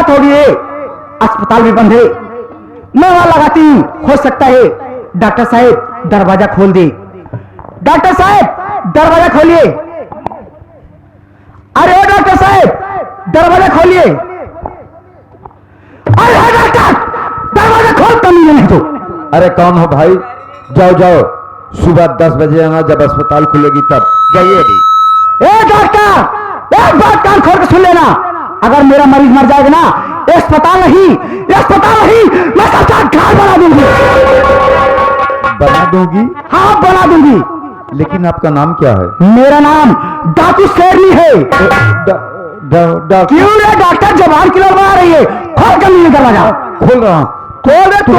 रात होगी है, अस्पताल भी बंद है। मैं वहां लगाती हूं, हो सकता है डॉक्टर साहब दरवाजा खोल दे। डॉक्टर साहब दरवाजा खोलिए। अरे ओ डॉक्टर साहब दरवाजा खोलिए। अरे डॉक्टर दरवाजा खोल, कमी नहीं तो। अरे कौन हो भाई? जाओ जाओ, सुबह 10 बजे आना, जब अस्पताल खुलेगी तब। जाइए अभी। ए डॉक्टर, एक बात कान खोल के सुन लेना, अगर मेरा मरीज मर जाएगा ना, अस्पताल नहीं, मैं सबका घर बना दूंगी। बना दोगी? हाँ बना दूंगी। लेकिन आपका नाम क्या है? मेरा नाम डाकू शेरनी है। क्यों रे डॉक्टर जबान क्यों बना रही है? खोल कर नहीं दरवाजा। खोल रहा हूं। खोल दे तो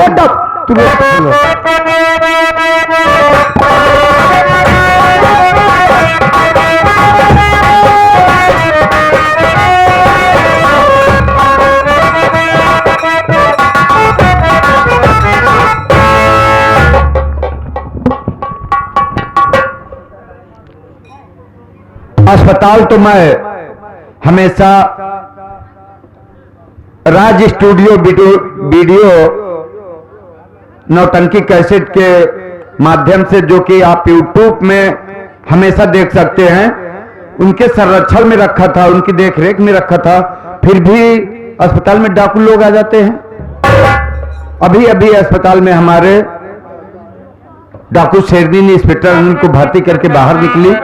अस्पताल तो मैं हमेशा राज स्टूडियो वीडियो नौटंकी कैसेट के माध्यम से, जो कि आप यूट्यूब में हमेशा देख सकते हैं, उनके संरक्षण में रखा था, उनकी देखरेख में रखा था। फिर भी अस्पताल में डाकू लोग आ जाते हैं। अभी अभी अस्पताल में हमारे डाकू शेरनी ने इंस्पेक्टर अनिल को भर्ती करके बाहर निकली,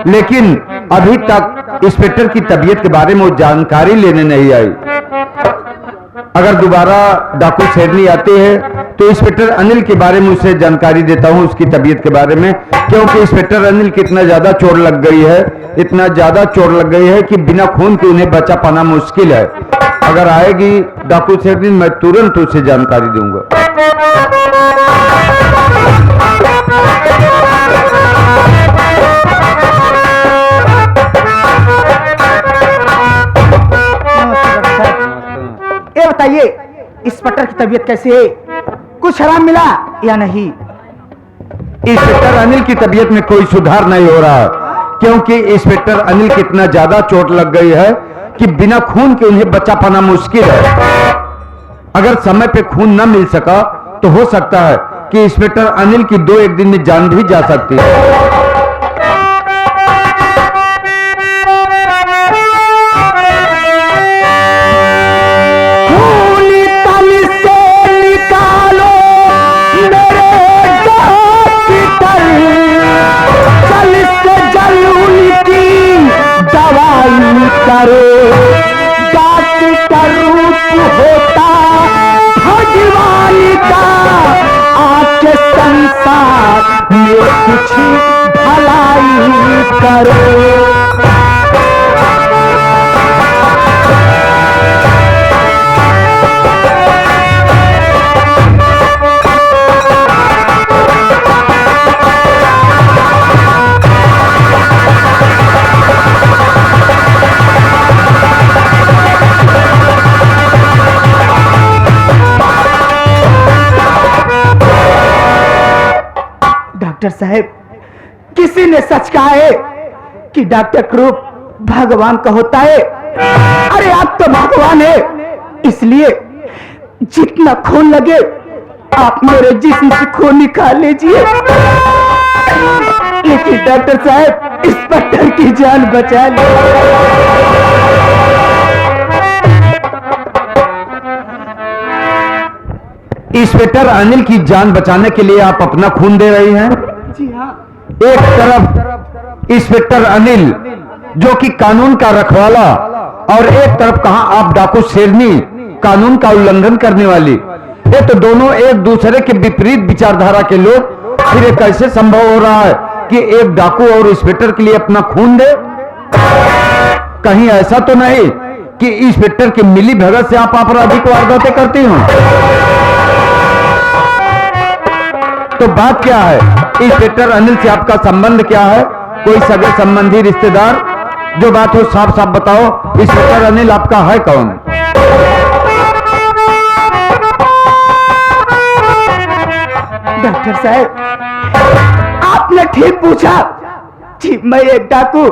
लेकिन अभी तक इंस्पेक्टर की तबीयत के बारे में वो जानकारी लेने नहीं आई। अगर दोबारा डाकू शेरनी आते हैं तो इंस्पेक्टर अनिल के बारे में उसे जानकारी देता हूं, उसकी तबीयत के बारे में, क्योंकि इंस्पेक्टर अनिल की इतना ज्यादा चोट लग गई है, इतना ज्यादा चोट लग गई है कि बिना खून के उन्हें बचा पाना मुश्किल है। अगर आएगी डाकू शेरनी, मैं तुरंत उसे जानकारी दूंगा। ये बताइए इंस्पेक्टर की तबीयत कैसी है? कुछ आराम मिला या नहीं? इंस्पेक्टर अनिल की तबीयत में कोई सुधार नहीं हो रहा, क्योंकि इंस्पेक्टर अनिल की इतना ज्यादा चोट लग गई है कि बिना खून के उन्हें बचा पाना मुश्किल है। अगर समय पे खून न मिल सका तो हो सकता है कि इंस्पेक्टर अनिल की 2-1 दिन में जान भी जा सकती है। डॉक्टर रूप होता भगवान का, आके संसार में कुछ भलाई करो। डॉक्टर साहब, किसी ने सच कहा है कि डॉक्टर क्रूप भगवान का होता है। अरे आप तो भगवान है, इसलिए जितना खून लगे आप मेरे जिस्म से खून निकाल लीजिए। लेकिन डॉक्टर साहब, इंस्पेक्टर की जान बचा ली। इंस्पेक्टर अनिल की जान बचाने के लिए आप अपना खून दे रही हैं? जी हाँ। एक तरफ इंस्पेक्टर अनिल जो कि कानून का रखवाला, और एक तरफ कहां आप डाकू शेरनी, कानून का उल्लंघन करने वाली। ये तो दोनों एक दूसरे के विपरीत विचारधारा के लोग। फिर ये कैसे संभव हो रहा है कि एक डाकू और इंस्पेक्टर के लिए अपना खून दे? कहीं ऐसा तो नहीं कि इंस्पेक्टर की मिली भगत से आप आपराधिक वारदातें करती हो? तो बात क्या है? इंस्पेक्टर अनिल से आपका संबंध क्या है? कोई सगे संबंधी, रिश्तेदार? जो बात हो साफ साफ बताओ। इंस्पेक्टर अनिल आपका है कौन? डॉक्टर साहब, आपने ठीक पूछा। जी, मैं एक डाकू,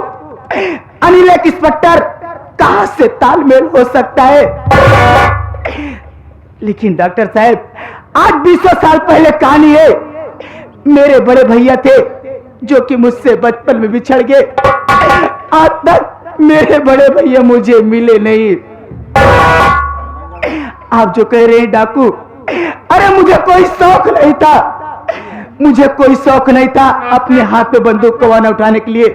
अनिल एक इंस्पेक्टर, कहां से तालमेल हो सकता है? लेकिन डॉक्टर साहब, आज 200 साल पहले कहानी है। मेरे बड़े भैया थे जो कि मुझसे बचपन में बिछड़ गए। आज तक मेरे बड़े भैया मुझे मिले नहीं। आप जो कह रहे हैं डाकू, अरे मुझे कोई शौक नहीं था, मुझे कोई शौक नहीं था अपने हाथ में बंदूक कवाना उठाने के लिए,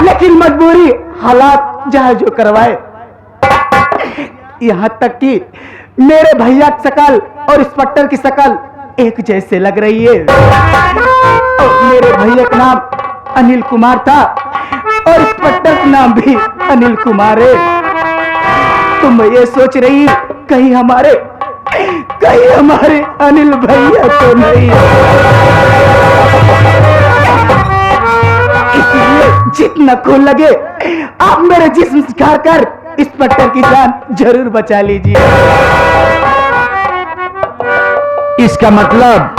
लेकिन मजबूरी, हालात जहां जो करवाए। यहां तक कि मेरे भैया की शकल और इंस्पेक्टर की शकल एक जैसे लग रही है। और मेरे भैया का नाम अनिल कुमार था और इंस्पेक्टर का नाम भी अनिल कुमार है। तो मैं ये सोच रही कहीं हमारे अनिल भैया तो नहीं। इसलिए जितना खून लगे आप मेरे जिस्म सिखा कर इंस्पेक्टर की जान जरूर बचा लीजिए। इसका मतलब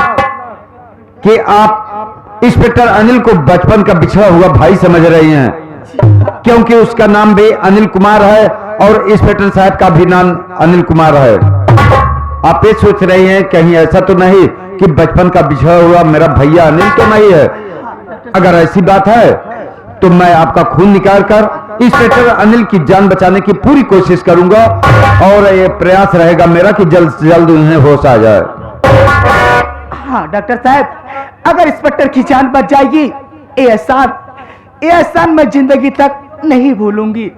कि आप इंस्पेक्टर अनिल को बचपन का बिछड़ा हुआ भाई समझ रही हैं, क्योंकि उसका नाम भी अनिल कुमार है और इंस्पेक्टर साहब का भी नाम अनिल कुमार है। आप ये सोच रही हैं कहीं ऐसा तो नहीं कि बचपन का बिछड़ा हुआ मेरा भैया अनिल तो नहीं है? अगर ऐसी बात है तो मैं आपका खून निकाल कर इंस्पेक्टर अनिल की जान बचाने की पूरी कोशिश करूंगा और ये प्रयास रहेगा मेरा कि जल्द से जल्द उन्हें होश आ जाए। हाँ डॉक्टर साहब, अगर इंस्पेक्टर की जान बच जाएगी, ये एहसान मैं जिंदगी तक नहीं भूलूंगी।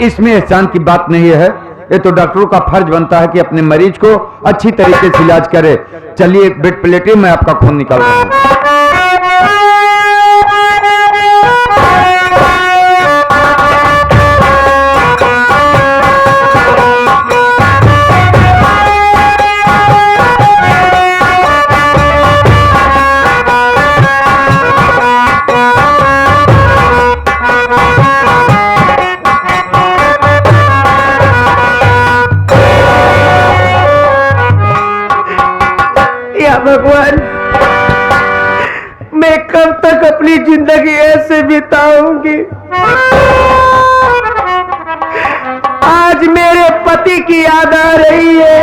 इसमें एहसान की बात नहीं है, ये तो डॉक्टरों का फर्ज बनता है कि अपने मरीज को अच्छी तरीके से इलाज करे। चलिए बेड प्लेटे, मैं आपका खून निकाल रहा हूं। भगवान, मैं कब तक अपनी जिंदगी ऐसे बिताऊंगी? आज मेरे पति की याद आ रही है,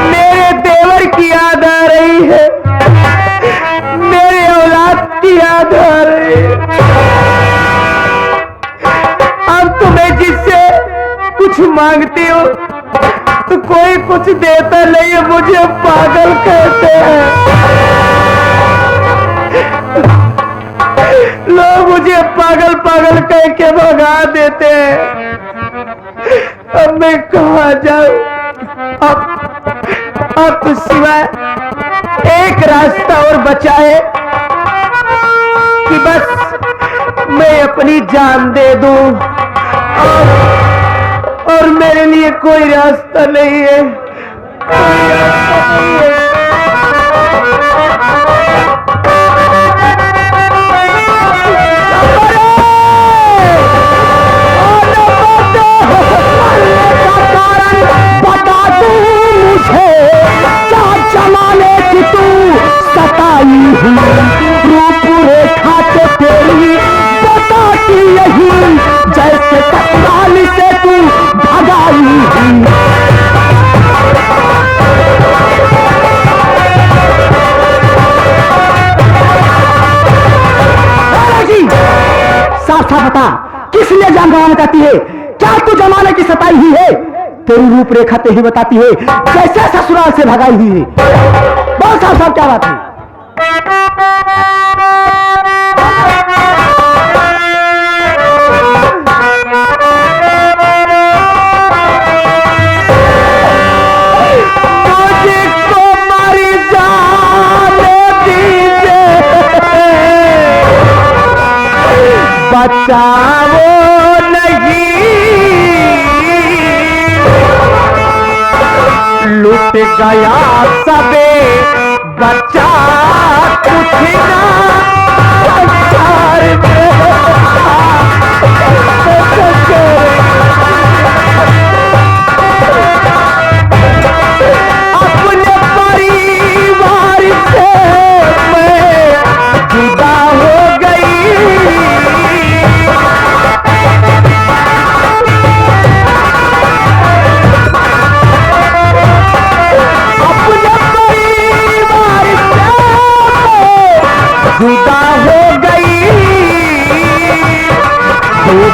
मेरे देवर की याद आ रही है, मेरे औलाद की याद आ रही है। अब तो मैं जिससे कुछ मांगती हूँ तो कोई कुछ देता नहीं है, मुझे पागल कहते हैं। लोग मुझे पागल पागल कह के भगा देते हैं। अब मैं कहाँ जाऊं? अब तो सिवाय एक रास्ता और बचा है कि बस मैं अपनी जान दे दूं, और मेरे लिए कोई रास्ता नहीं है, कोई रास्ता नहीं है। बता तू मुझे क्या जमाने की तू सताई हुई रूपरेखा तो तेरी बताती यही, जैसे तत्काल से तू भगाई हुई। साफ साफ बता, किस लिए जान गंवाना चाहती है? क्या तू जमाने की सताई हुई है? तेरी रूपरेखा ते ही बताती है, जैसे ससुराल से भगाई हुई है। बहुत साफ साफ क्या बात है? बचाओ नहीं, लुट गया सबे बचा कुछ ना संसार अपने परिवार से मैं जुदा हो गई।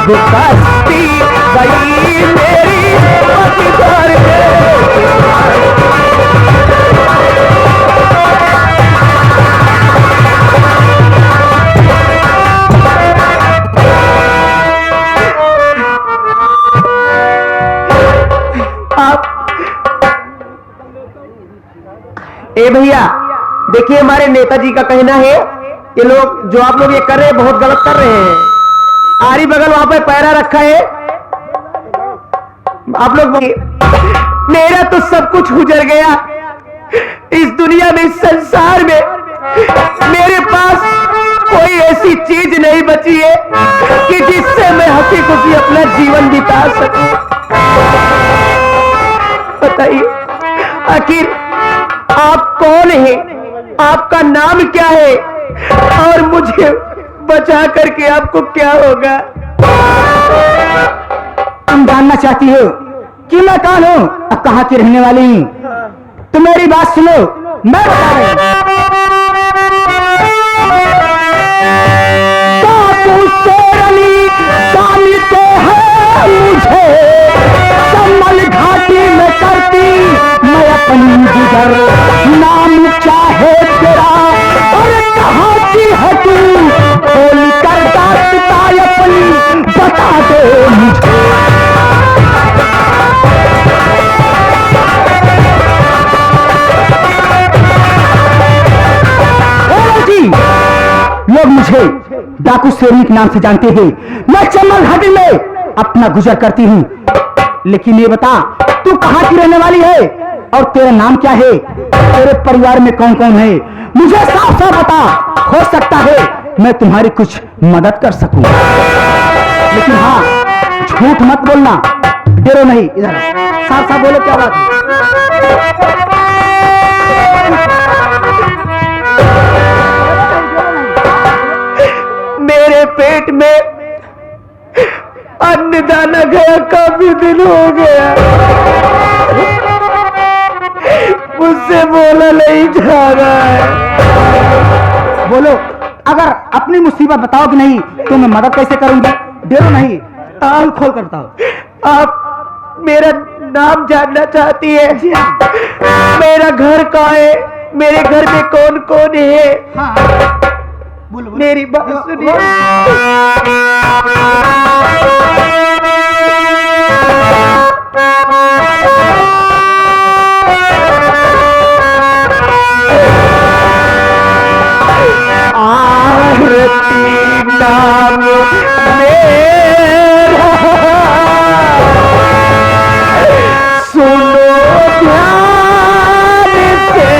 अब कश्ती गई मेरी मझधार में। ए भैया देखिए, हमारे नेताजी का कहना है ये लोग जो आप लोग ये कर रहे हैं बहुत गलत कर रहे हैं। आरी बगल वहां पे पैरा रखा है, आप लोग मेरा तो सब कुछ गुजर गया इस दुनिया में, इस संसार में मेरे पास कोई ऐसी चीज नहीं बची है कि जिससे मैं हंसी खुशी अपना जीवन बिता सकूं। बताइए आखिर आप कौन है, आपका नाम क्या है और मुझे बचा करके आपको क्या होगा? तुम जानना चाहती हो कि मैं कौन हूं, अब कहां की रहने वाली हूं? तो मेरी बात सुनो, मैं बता रही हूं। काबू शेरनी जानते हैं मुझे, कमल घाटी में करती मैं अपनी गुजर। नाम क्या है तेरा और कहाँ की है तू, खोल कर दास्तां अपनी बता दे मुझे। लोग मुझे डाकू शेरनी के नाम से जानते हैं। मैं चमल घाटी में अपना गुजर करती हूँ, लेकिन ये बता तू कहाँ की रहने वाली है और तेरा नाम क्या है? तेरे परिवार में कौन कौन है? मुझे साफ साफ बता, हो सकता है मैं तुम्हारी कुछ मदद कर सकूं। लेकिन हाँ, झूठ मत बोलना, डरो नहीं। इधर साफ साफ बोलो, क्या बात है? मेरे पेट में अन्न दाना गया, काफी दिन हो गया, मुझसे बोला नहीं जा रहा है। बोलो, अगर अपनी मुसीबत बताओगे नहीं तो मैं मदद कैसे करूंगी? डरो नहीं, आंख खोल कर बताओ। आप मेरा नाम जानना चाहती है? मेरा घर कहाँ है? मेरे घर में कौन कौन है? हाँ, बोलो, बोलो। मेरी बात सुनिए। नाम मेरा सुनो ध्यान से,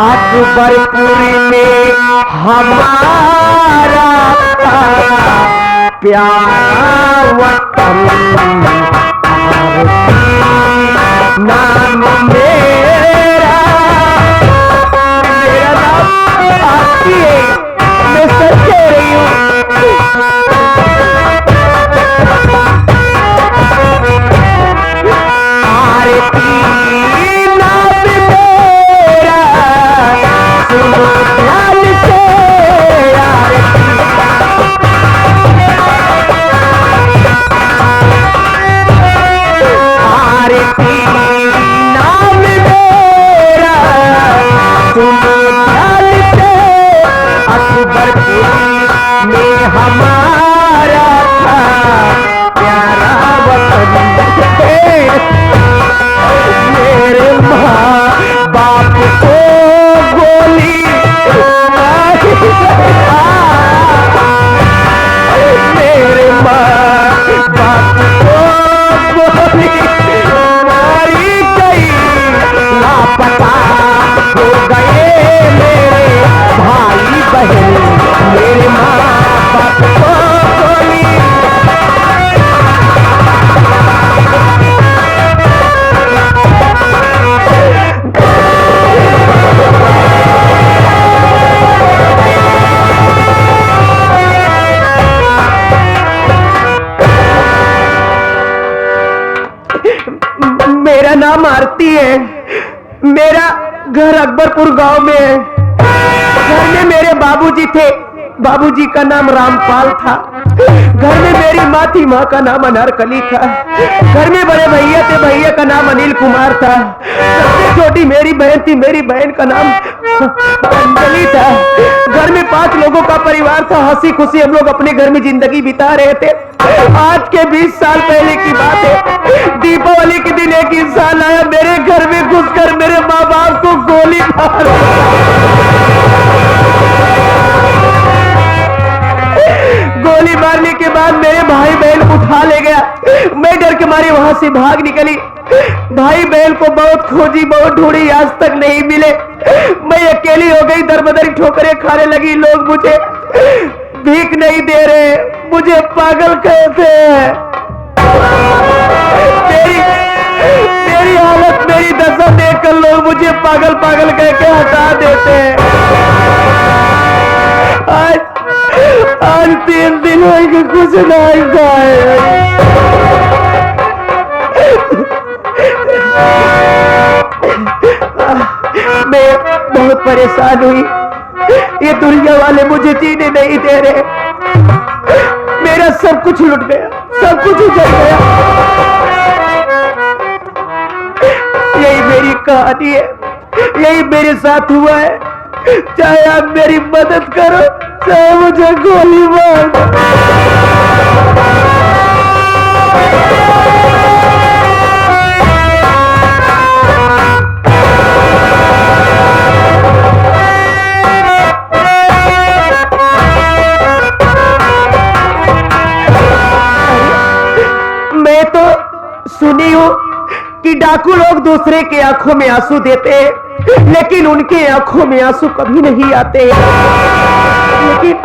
अकबरपुरी में हमारा प्यार वतन, नाम मेरा, मेरा नाम आती है, मैं सच कह रही हूँ। आरती नाम मेरा सुनो ध्यान से, आरती नाम मेरा सुनो ध्यान से, अकबरपुरी में हमारा था प्यारा वतन। मेरे माँ बाप को गोली मेरे माँ बाप को गोली मारी गई, लापता हो गए मेरे भाई बहन, मेरे माँ बाप को गोली। मेरा नाम आरती है, मेरा घर अकबरपुर गांव में है। घर में मेरे बाबूजी थे, बाबूजी का नाम रामपाल था। घर में मेरी माँ थी, माँ का नाम अनारकली था। घर में बड़े भैया थे, भैया का नाम अनिल कुमार था। सबसे छोटी मेरी बहन थी, मेरी बहन का नाम अंजलि था। घर में 5 लोगों का परिवार था। हंसी खुशी हम लोग अपने घर में जिंदगी बिता रहे थे। आज के 20 साल पहले की बात है। दीपावली के दिन एक इंसान आया, मेरे घर में घुसकर मेरे माँ बाप को गोली मार, गोली मारने के बाद मेरे भाई बहन को उठा ले गया। मैं डर के मारे वहां से भाग निकली। भाई बहन को बहुत खोजी, बहुत ढूंढी, आज तक नहीं मिले। मैं अकेली हो गई, दर बदर ठोकरें खाने लगी। लोग मुझे भीख नहीं दे रहे, मुझे पागल कहते हैं। मेरी हालत, मेरी दशा देखकर लोग मुझे पागल पागल कह के हटा देते हैं। आज 3 दिन हो गए, कुछ नहीं खाए। मैं बहुत परेशान हुई। ये दुनिया वाले मुझे जीने नहीं दे रहे। मेरा सब कुछ लुट गया, सब कुछ उजड़ गया। यही मेरी कहानी है, यही मेरे साथ हुआ है। चाहे आप मेरी मदद करो, चाहे मुझे गोली मार दो। मैं तो सुनी हूं कि डाकू लोग दूसरे के आंखों में आंसू देते हैं, लेकिन उनके आंखों में आंसू कभी नहीं आते हैं। लेकिन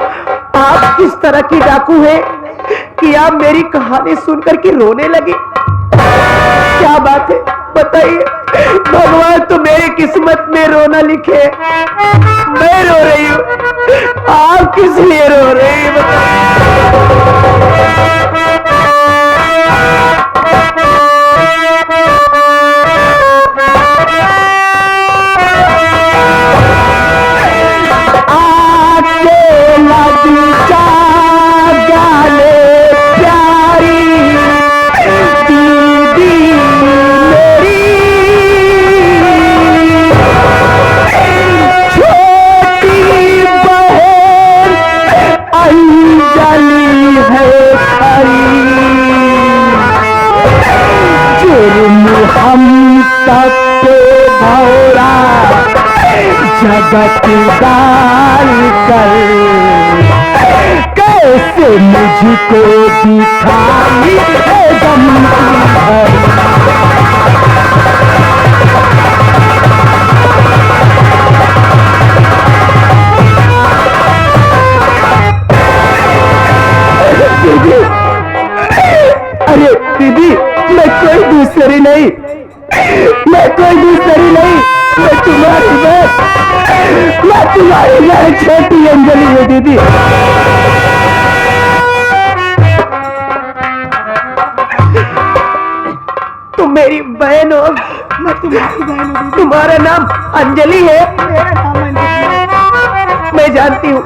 आप किस तरह की डाकू हैं कि आप मेरी कहानी सुनकर के रोने लगे? क्या बात है, बताइए। भगवान तो मेरी किस्मत में रोना लिखे, मैं रो रही हूँ। आप किस लिए रो रही हैं, जगत डाल कर कैसे मुझको दिखाई है गम दीदी। अरे दीदी, मैं कोई दूसरी नहीं, मैं कोई दूसरी नहीं, मैं तुम्हारी छोटी अंजलि है दीदी। तुम मेरी बहन हो। मैं तुम्हारी बहन हूँ। तुम्हारा नाम अंजलि है? मेरा नाम अंजलि। मैं जानती हूँ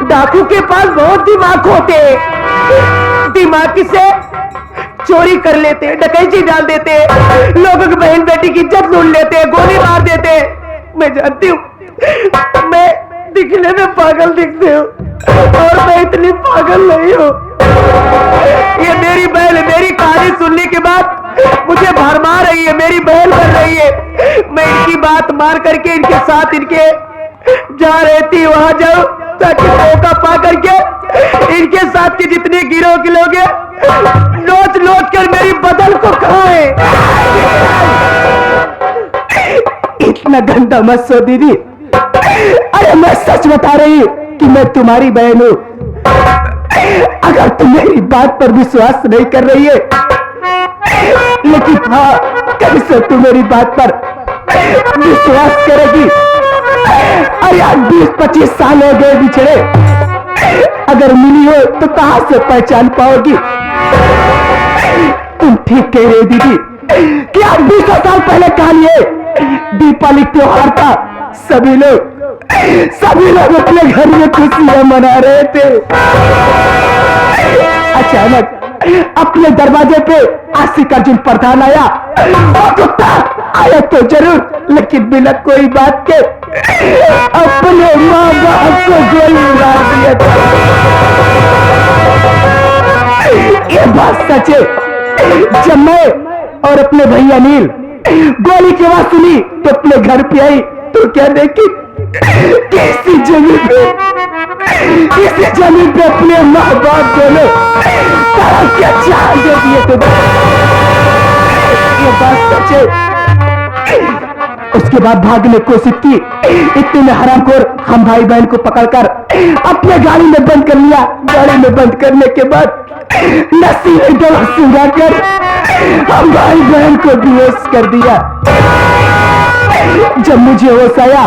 डाकू के पास बहुत दिमाग होते हैं। दिमाग से चोरी कर लेते हैं, डकैती डाल देते हैं, लोगों की बहन बेटी की इज्जत लूट लेते हैं, गोली मार देते हैं। मैं जानती हूँ मैं दिखने में पागल दिखती हूँ और मैं इतनी पागल नहीं हूँ। ये मेरी बहन है। मेरी कहानी सुनने के बाद मुझे भरमा रही है, मेरी बहन बन रही है। मैं इनकी बात मार करके इनके साथ इनके जहाँ रहती वहां जाऊं ताकि मौका पा करके इनके साथ के जितने गिरोह के लोग हैं नोच नोच कर मेरी बदल को खाए। इतना गंदा मत सो दीदी। अरे मैं सच बता रही कि मैं तुम्हारी बहन हूं। अगर तुम मेरी बात पर विश्वास नहीं कर रही है, लेकिन हाँ कभी से तुम मेरी बात पर विश्वास करेगी। अरे आज 20-25 साल हो गए बिछड़े, अगर मिली हो तो कहां से पहचान पाओगी? तुम ठीक कह रहे दीदी कि आज 20 साल पहले कहानी है, दीपावली त्योहार था। सभी लोग सभी लोग अपने घर में खुशियां मना रहे थे। अचानक अपने दरवाजे पे आशिक अर्जुन प्रधान आया। वो कुत्ता आया तो जरूर, लेकिन बिना कोई बात के अपने माँ बाप को गोली मार दिया था। ये बात सच है। जब मैं और अपने भैया नील गोली की आवाज सुनी तो अपने घर पे आई तो क्या देखी, किसी जमीन पे अपने माँ बाप दोनों तरफ के चार दे दिए थे। ये बात सच है। उसके बाद भागने की कोशिश की। इतने में हरामखोर हम भाई बहन को पकड़कर अपने गाड़ी में बंद कर लिया। गाड़ी में बंद करने के बाद नशीली दवा सुंघाकर हम भाई बहन को बेहोश कर दिया। जब मुझे होश आया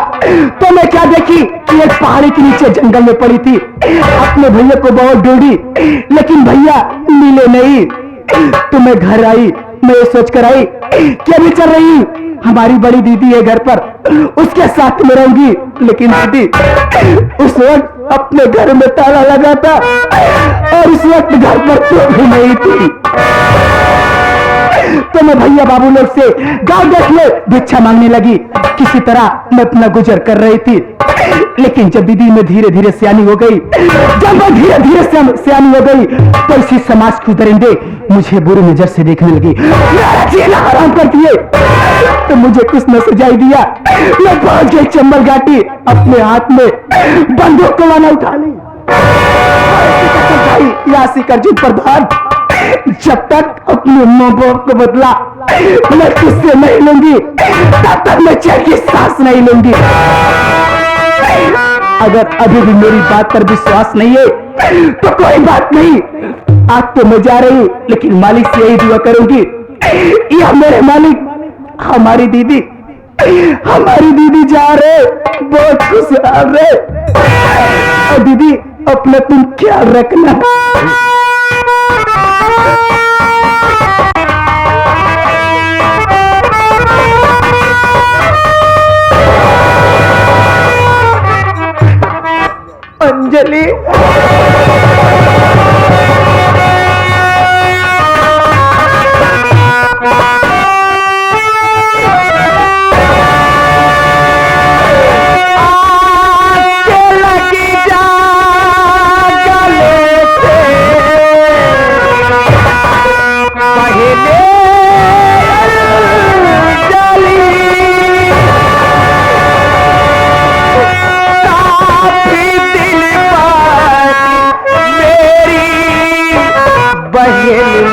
तो मैं क्या देखी कि एक पहाड़ी के नीचे जंगल में पड़ी थी। अपने भैया को बहुत ढूंढी लेकिन भैया मिले नहीं। तो मैं घर आई। मैं ये सोचकर आई कि अभी चल रही हमारी बड़ी दीदी है घर पर, उसके साथ में रहूंगी। लेकिन दीदी उस वक्त अपने घर में ताला लगा था और उस वक्त घर पर कोई भी नहीं थी। तो मैं भैया बाबू लोग से गांव देख ले भिक्षा मांगने लगी। किसी तरह मैं अपना गुजर कर रही थी। लेकिन जब दीदी में धीरे धीरे सियानी हो गई, जब मैं धीरे धीरे सियानी हो गई तो इसी समाज के दरिंदे मुझे बुरी नजर से देखने लगी। मेरा जीना हराम कर दिए। तो मुझे कुछ न सुझाई दिया। मैं पहुंच गई चंबल घाटी। अपने हाथ में बंदूक को वाला उठा ली। आशिक अर्जुन प्रधान, जब तक अपने माँ बाप को बदला मैं तुझसे नहीं लूंगी, तब तक मैं चैन की सांस नहीं लूंगी। अगर अभी भी मेरी बात पर विश्वास नहीं है तो कोई बात नहीं। आज तो मैं जा रही हूँ, लेकिन मालिक से यही दुआ करूंगी या मेरे मालिक हमारी दीदी जा रहे, बहुत खुश रहे। और दीदी अपना तुम ख्याल रखना। अंजलि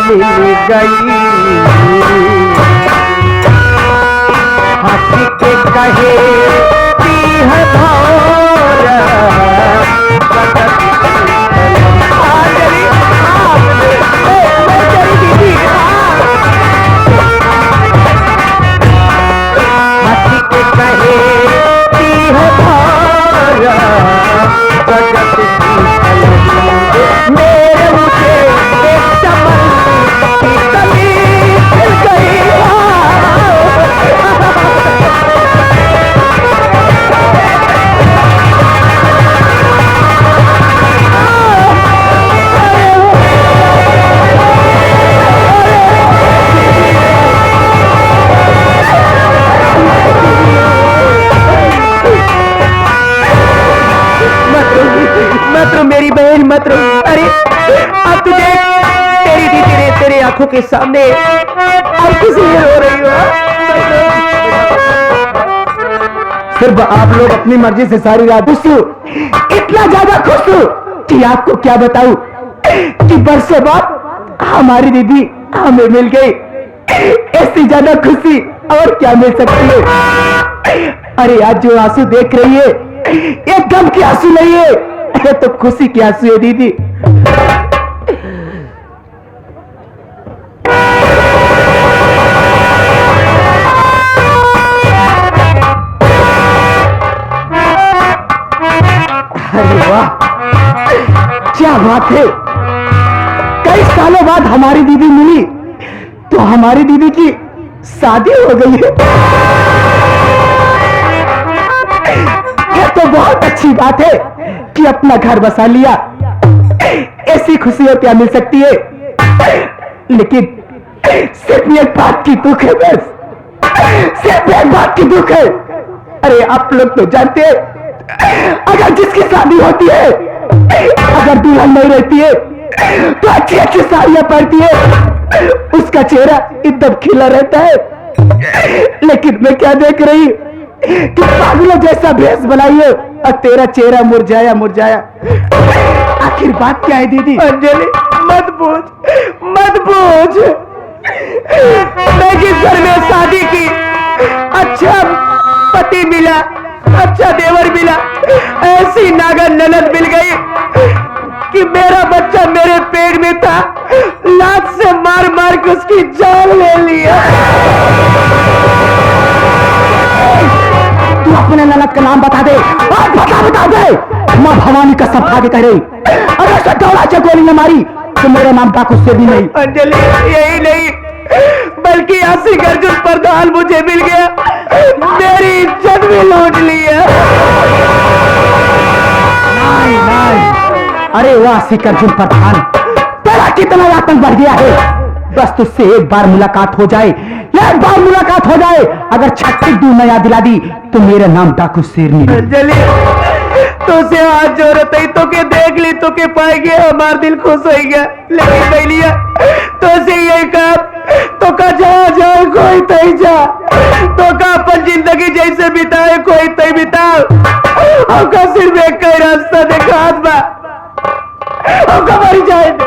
मिल गई हंसी के कहे है भौर हंसी के कहे है भौर जगत मेरे मुझे मेरी बहन मत रो। अरे अब तुझे तेरी दीदी तेरे आंखों के सामने अब किस लिए रो रही हो? सिर्फ आप लोग अपनी मर्जी से सारी रात खुश हूँ, इतना ज्यादा खुश हूँ कि आपको क्या बताऊं कि बरसों बाद हमारी दीदी हमें मिल गई। इससे ज्यादा खुशी और क्या मिल सकती है? अरे आज जो आंसू देख रही है ये गम के आंसू नहीं है, ये तो खुशी की आंसू है दीदी। अरे वाह क्या बात है। कई सालों बाद हमारी दीदी मिली तो हमारी दीदी की शादी हो गई है। ये तो बहुत अच्छी बात है कि अपना घर बसा लिया। ऐसी खुशियां क्या मिल सकती है, लेकिन सिर्फ एक बात की दुख है, बस सिर्फ एक बात की दुख है। अरे आप लोग तो जानते हैं, अगर जिसकी शादी होती है, अगर दुल्हन नहीं रहती है तो अच्छी अच्छी साड़ियां पहनती है, उसका चेहरा एकदम खिला रहता है। लेकिन मैं क्या देख रही कि पागलों जैसा भेष बनाई है और तेरा चेहरा मुरझाया मुरझाया। आखिर बात क्या है दीदी? अंजलि मत पूछ, मत पूछ। मैं जिस घर में शादी की, अच्छा पति मिला, अच्छा देवर मिला, ऐसी नागर ननद मिल गई कि मेरा बच्चा मेरे पेट में था, लात से मार मार के उसकी जान ले लिया। तू अपने ननद का नाम बता दे, और बता दे। माँ भवानी का सब आगे कह रही, अगर सटौड़ा से गोली न मारी तो मेरा नाम डाकू से भी नहीं। अंजलि यही नहीं, बल्कि आशिक अर्जुन प्रधान मुझे मिल गया, मेरी इज्जत भी लूट लिया। नहीं नहीं, अरे वाह आशिक अर्जुन प्रधान, तेरा कितना आतंक बढ़ गया है। बस तुझसे एक बार मुलाकात हो जाए, एक बार मुलाकात हो जाए, अगर छत्तीस दूर न याद दिला दी तो मेरा नाम डाकू शेरनी। अंजलि तुझसे हाथ जोड़ते ही तो के देख ली तो के पाएगी, हमारा दिल खुश हो गया। लेकिन नहीं लिया तो से यही काम तो का जा जाए कोई तई जा, तो का अपन जिंदगी जैसे बिताए कोई तई बिताओ। हमका सिर्फ एक कई रास्ता देखा बा, हमका मरी जाए।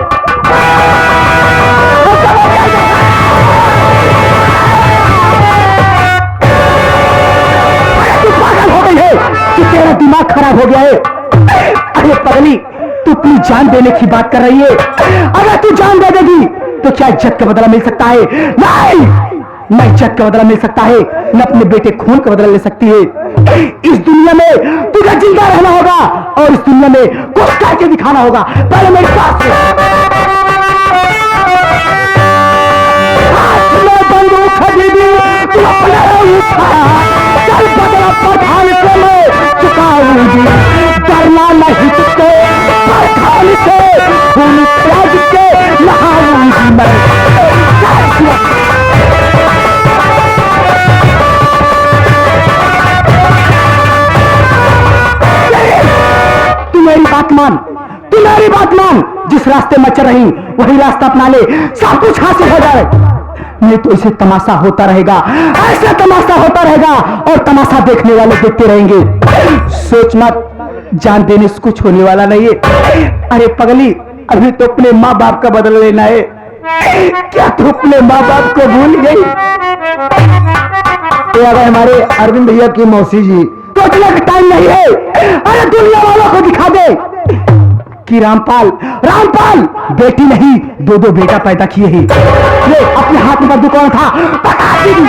पागल हो गई है कि तेरा दिमाग खराब हो गया है। अरे पगली, तू अपनी जान देने की बात कर रही है। अगर तू जान दे देगी तो क्या इज्जत का बदला मिल सकता है? नहीं, न इज्जत का बदला मिल सकता है, न अपने बेटे खून का बदला ले सकती है। इस दुनिया में तुझे जिंदा रहना होगा और इस दुनिया में कुछ करके दिखाना होगा। पहले मेरे पास से हाथ में बंदूक खरीदी, तू अपना उठा, चल बदला प्रधान से मैं चुकाऊंगी। डरना नहीं तुझको, प्रधान से खून त्याग के नहाऊंगी मैं। तू मेरी बात मान, तू मेरी बात मान। जिस रास्ते में चल रही वही रास्ता अपना ले, सब कुछ हासिल हो जाए। नहीं तो इसे तमाशा होता रहेगा, ऐसे तमाशा होता रहेगा और तमाशा देखने वाले देखते रहेंगे। सोच मत, जान देने से कुछ होने वाला नहीं है। अरे पगली, अभी तो अपने माँ बाप का बदला लेना है। क्या तू अपने माँ बाप को भूल गई? ये अगर हमारे अरविंद भैया की मौसी जी, सोचने का टाइम नहीं है। अरे दुनिया वालों को दिखा दे कि रामपाल बेटी नहीं, दो बेटा पैदा किए हैं। ये अपने हाथ में बंदूक कौन था? पका दीदी।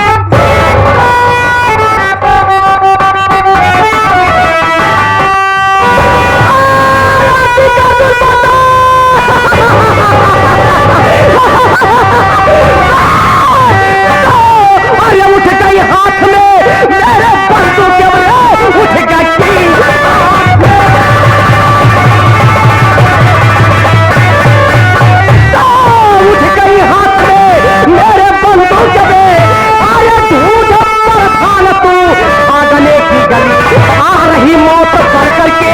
अरे उठेगा ये हाथ में मेरे बंदूक के बदले, उठेगा की उठ गई हाथ में मेरे बंदूक जबे। आया ढूंढ प्रधान तू आगने की गली, आ रही मौत भर करके।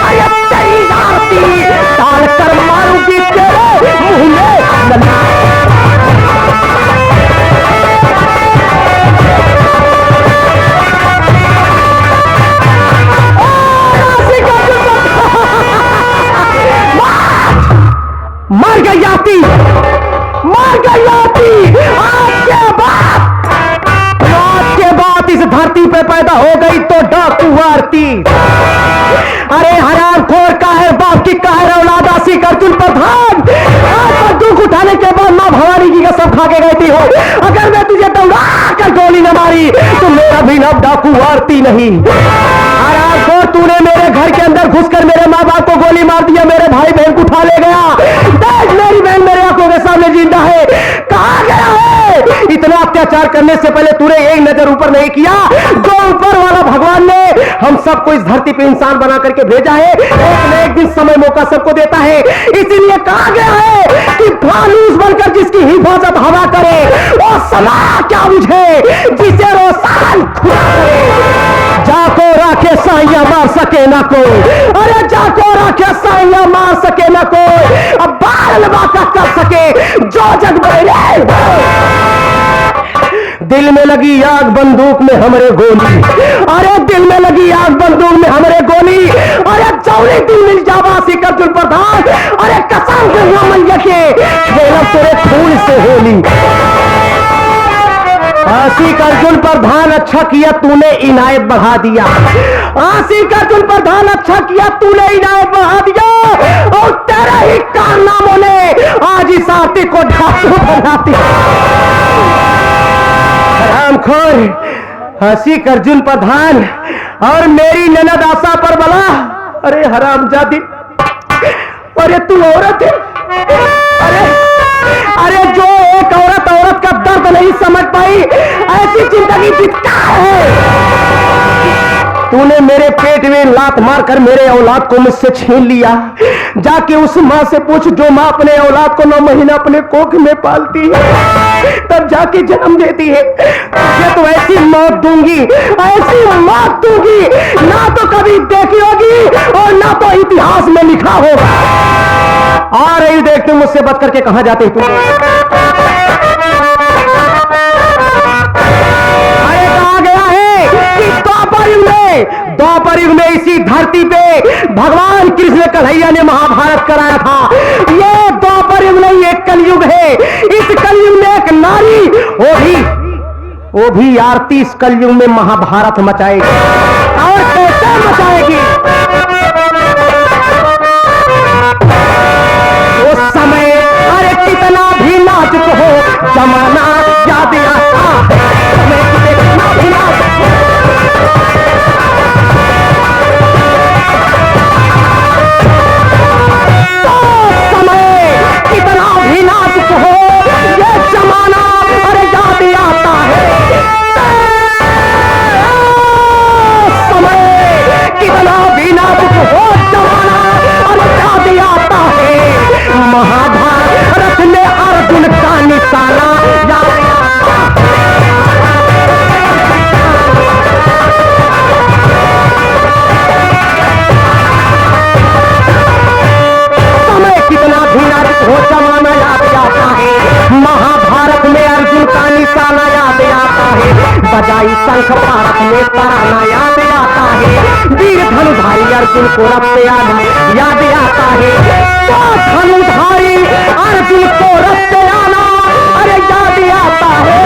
आया तेरी आरती डाल कर मारूंगी तेरे मुंह में लला। मर गई आती, मर गई आती। आज के बाद इस धरती पे पैदा हो गई तो डाकू आरती। अरे हरामखोर का है बाप की का है औलाद आशिक अर्जुन प्रधान। आज बंदूक उठाने के बाद माँ भवानी जी का सब खा के गई थी हो। अगर मैं तुझे दौड़ा कर गोली न मारी तो मेरा भी नाम डाकू आरती नहीं। हरामखोर, तूने मेरे घर के अंदर घुसकर मेरे माँ बाप को गोली मार दिया, मेरे भाई बहन को उठा ले गया। देख मेरी बहन मेरे आंखों के सामने जिंदा है, कहाँ गया है? इतना अत्याचार करने से पहले तूने एक नजर ऊपर नहीं किया? जो ऊपर वाला भगवान ने हम सबको इस धरती पे इंसान बना करके भेजा है, एक न एक दिन समय मौका सबको देता है। इसीलिए कहा गया है कि फानूस बनकर जिसकी हिफाजत हवा करे, वो समा क्या बुझे जिसे रोशन खुदा करे। जाको राखे साइया मार सके ना कोई, अरे जाको राखे साइया मार सके ना कोई, अब बाल बाका कर सके जो जग बहरे। दिल में लगी आग बंदूक में हमरे गोली, अरे दिल में लगी आग बंदूक में हमरे गोली, अरे चौड़ी दिल मिल जावा सिकर जुल प्रधान, अरे कसम के मैया के खेलब तेरे खून से होली। आशिक अर्जुन प्रधान अच्छा किया तूने इनायत बढ़ा दिया, आशिक अर्जुन प्रधान अच्छा किया तूने इनायत बढ़ा दिया, और तेरे ही कारनामों ने आज इस आरती को ढांचू बना दिया। हरामखोर आशिक अर्जुन प्रधान और मेरी ननद आशा पर बला, अरे हरामजादी, अरे तू औरत है, अरे जो एक औरत का दर्द नहीं समझ पाई, ऐसी जिंदगी बेकार है। तूने मेरे पेट में लात मारकर मेरे औलाद को मुझसे छीन लिया। जाके उस माँ से पूछ जो माँ अपने औलाद को 9 महीना अपने कोख में पालती है, तब जाके जन्म देती है। तुझे तो ऐसी मौत दूंगी, ऐसी मौत दूंगी, ना तो कभी देखी होगी और ना तो इतिहास में लिखा होगा। आ रही देख, तुम मुझसे बच करके कहां जाते तुम? अरे कहा गया है कि द्वापर युग में इसी धरती पे भगवान कृष्ण कन्हैया ने महाभारत कराया था। ये द्वापर युग नहीं, एक कलयुग है। इस कलयुग में एक नारी, वो भी आरती इस कलयुग में महाभारत मचाएगी। और कैसे मचाएगी? उस समय अरे कितना भी नाजुक हो जमाना याद आता है, कितना भी नाजुक समय, कितना भी नाजुक हो ये जमाना अरे याद आता है। समय कितना भी नाजुक हो जमाना अरे याद आता है। महाभारत में अर्जुन का निशाना याद आता है। समय कितना भी नाजुक हो जमाना याद आता है। महाभारत में अर्जुन का निशाना याद आता है। बजाई शंख भारत में तराना याद आता है। वीर धनुधारी अर्जुन को रथ से आना याद आता है। तो धनुधारी अर्जुन को रथ से आना अरे याद आता है।